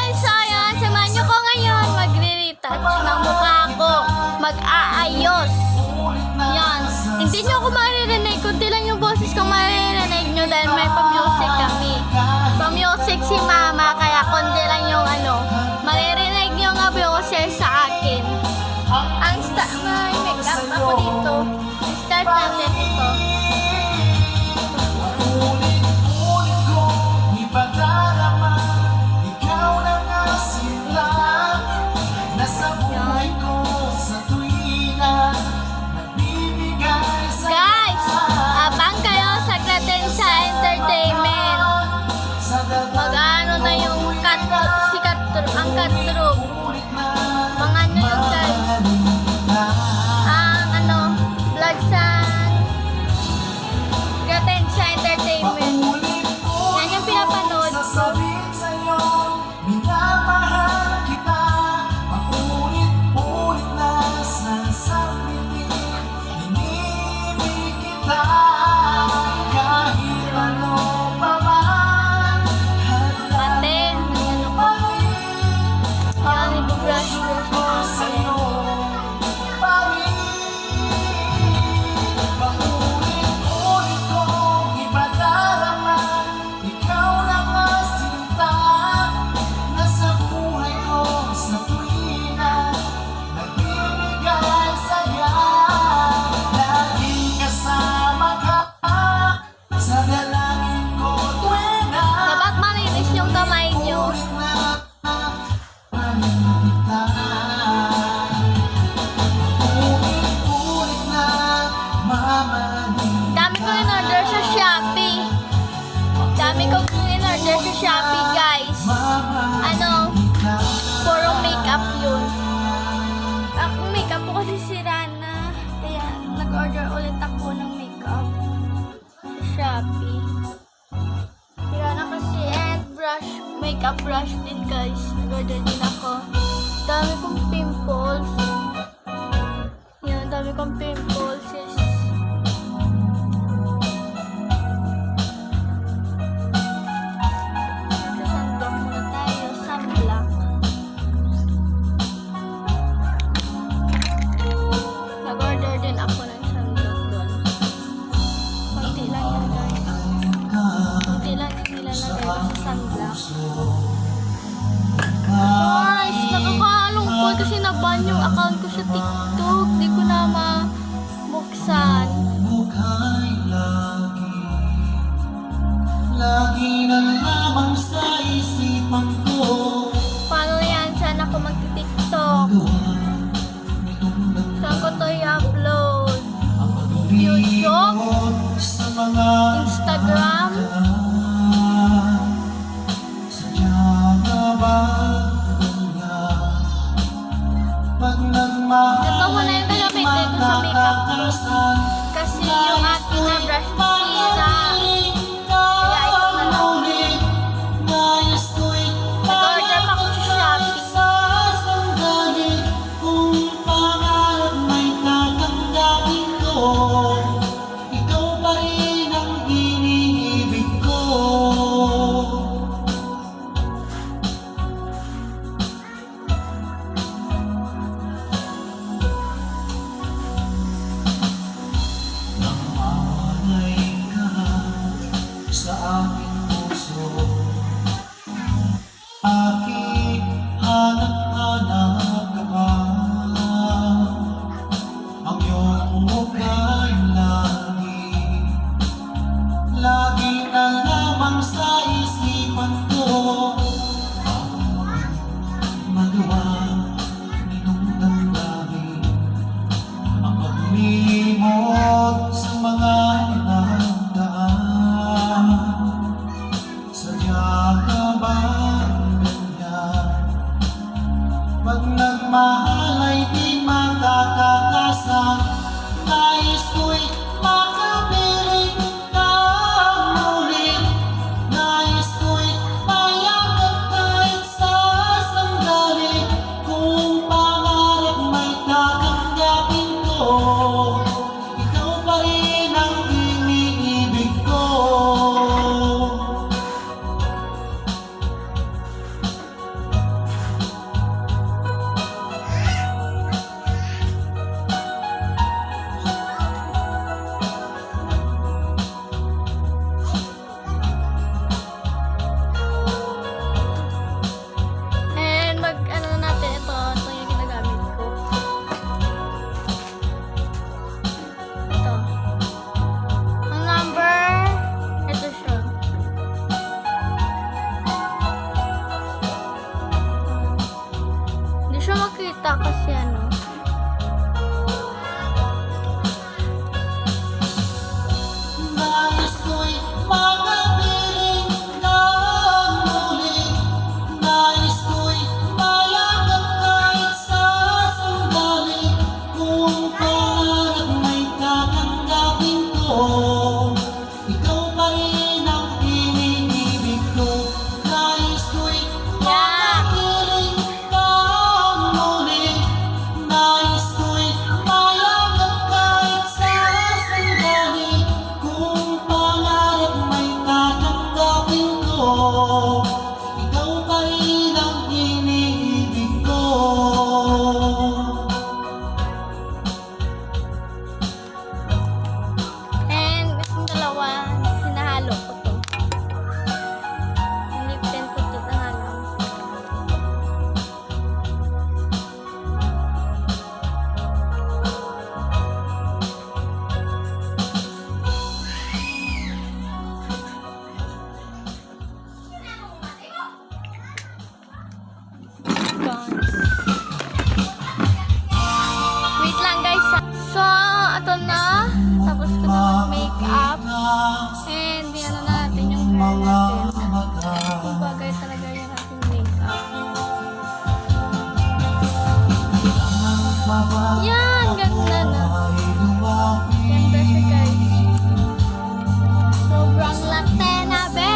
guys, so ayan, samahan nyo ko ngayon magre-retouch ng mukha ko, mag-aayos. Yan, hindi nyo ako maririnig, kundi lang yung boses ko maririnig nyo dahil may pa-music kami. Pa-music si mama, kaya kundi lang yung maririnig nyo nga boses sa akin. Ang may make-up ako dito. Start natin ito. Guys, abang kayo sa Cretensa Entertainment. Mag-ano na yung ang katrog. Mga ano yun guys. Ang vlog sa Cretensa Entertainment. Yan yung pinapanood ko. Dami kong in-order sa Shopee, guys. Puro makeup yun. Ang makeup ko kasi sira na. Kaya nag-order ulit ako ng makeup sa Shopee. Sira na kasi brush, makeup brush din, guys. Nag-order din ako. Dami kong pimples. Yan, dami kong pimples. Guys, nakakalungkot kasi naban yung account ko sa TikTok. Di ko na mabuksan. Lagi na lamang sa isipan ko. Paano yan? Saan ako mag-TikTok? Saan ko to i-upload? YouTube? Instagram? Ito muna yung gagamitin ko sa makeup ko. Kasi yung aking na brush sira. Kaya ito na lang. Nag-order pa ko sa Shopee. Kung pangarap may tatanggapin ko, ikaw pa rin ang iniibig ko. Sa aking puso, aking hanap-hanap ka ba? Ang iyong mukha'y lagi na lamang sa isipan ko. Magawa nitong damdamin ang paglimot sa mga pag nagmahal ay di magkakakasan. Nais ko'y makapiling na muli. Nais ko'y mayagat kahit sa sandali. Kung pangarap may tatanggapin ko, ikaw pa rin ang iniibig ko. kita kasi ano. Nais ko'y magabiling ng muli. Nais ko'y mayakap kahit sa sandali. Kung pangarap may tatanggapin ko, ikaw pa rin ang iniibig ko. Nais ko'y magabiling ng muli. Nais ko'y mayakap kahit sa sandali. Kung pangarap may tatanggapin ko, ikaw pa rin ang iniibig ko. And itong dalawa, sinahalo ko to. Nilipin ko to na lang. Wait lang guys. So, ito na. Tapos ko na mag-makeup. And ano na natin yung hair natin. Bagay talaga yung ating makeup. Yan, ganda na. Ganda siya guys. Sobrang late na, be.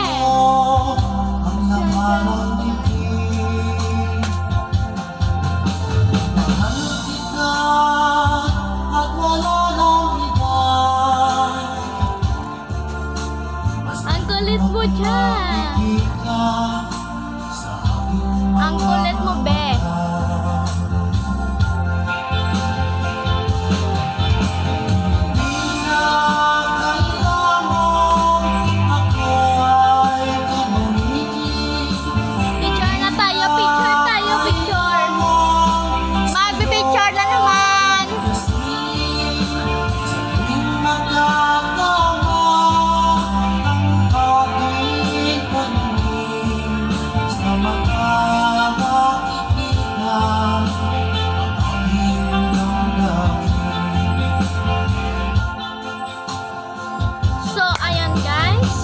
Ang laman ng bibig. Mahal kita at wala nang iba. Mas Ang kulit mo dyan. nakikita ka sa aking Ang kulit mo, be. Di na kailangan ako ay gamitin. Picture na tayo, picture tayo, picture. Magpipicture na naman. Kasi sa tuwing magkakama ang aking paningin sa mata makikita ang aking damdamin. So, ayan guys.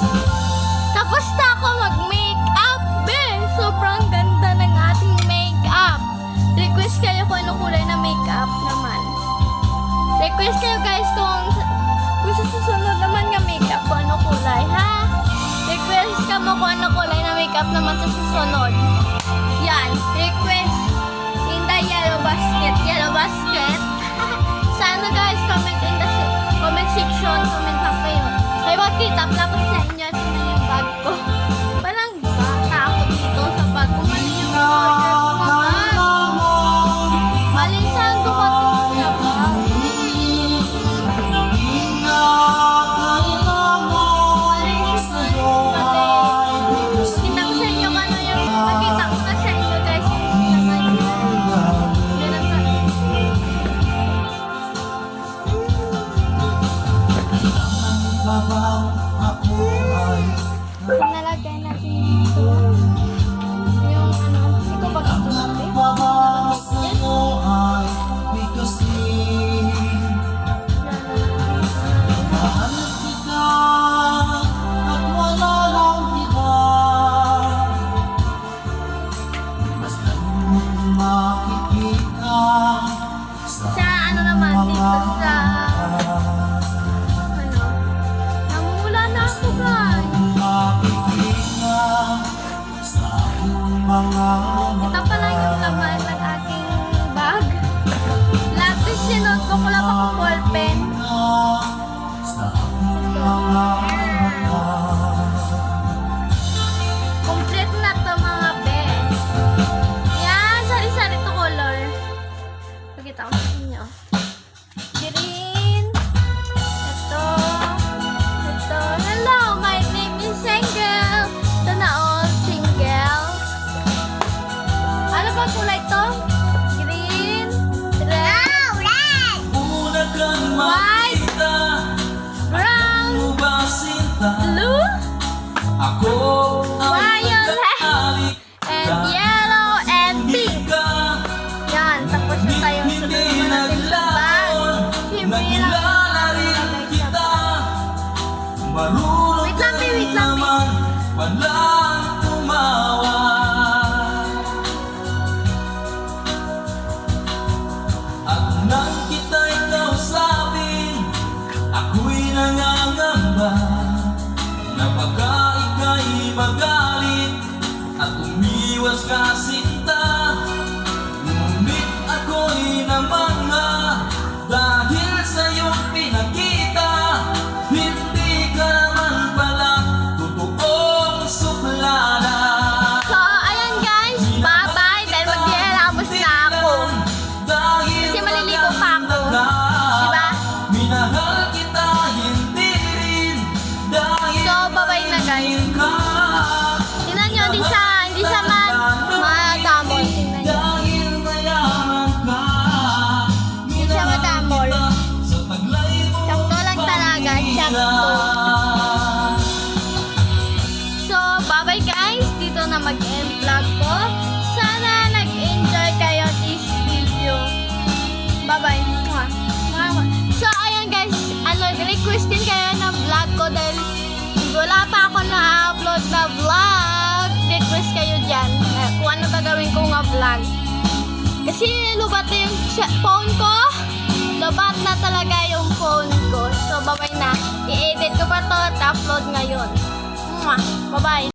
Tapos na ako mag-makeup, be. Sobrang ganda ng ating makeup. Request kayo kung ano kulay na makeup naman. Request kayo guys kung sa susunod naman nga makeup kung ano kulay, ha? Request ka mo kung ano kulay na makeup naman sa susunod. Yan, request in the yellow basket. Yellow basket. Sa ano guys, comment in the comment section. Comment lang kayo. May makita tapos sa inyo. Ito na yung bag ko. Parang bata ako dito sa bag ko. Mali yung order ko naman. Mali saan dumating na bag. Kita ko sa inyo ano yung nakita ko na sa inyo guys. Ganun ka. Nalagay natin dito. Yung ano, ikaw ba gusto natin? Sa ano naman, dito sa ano, namumula na ako guys. Ito pala yung laman ng aking bag. Lapis sinot ko, wala pa akong ballpen. Complete na to mga be. Yan, sari-sari to color. Pakita ko sa inyo. Green. Ito. Ito. Hello, my name is Single. Ito na all single. Ano ba kulay to? Green. Red. White. Brown. Blue. Ako Violet. And yellow and pink. Yan. Tapos Kasi lubat na yung phone ko. Lubat na talaga yung phone ko. So, bye-bye na. I-edit ko pa to at upload ngayon. Mwah! Bye-bye!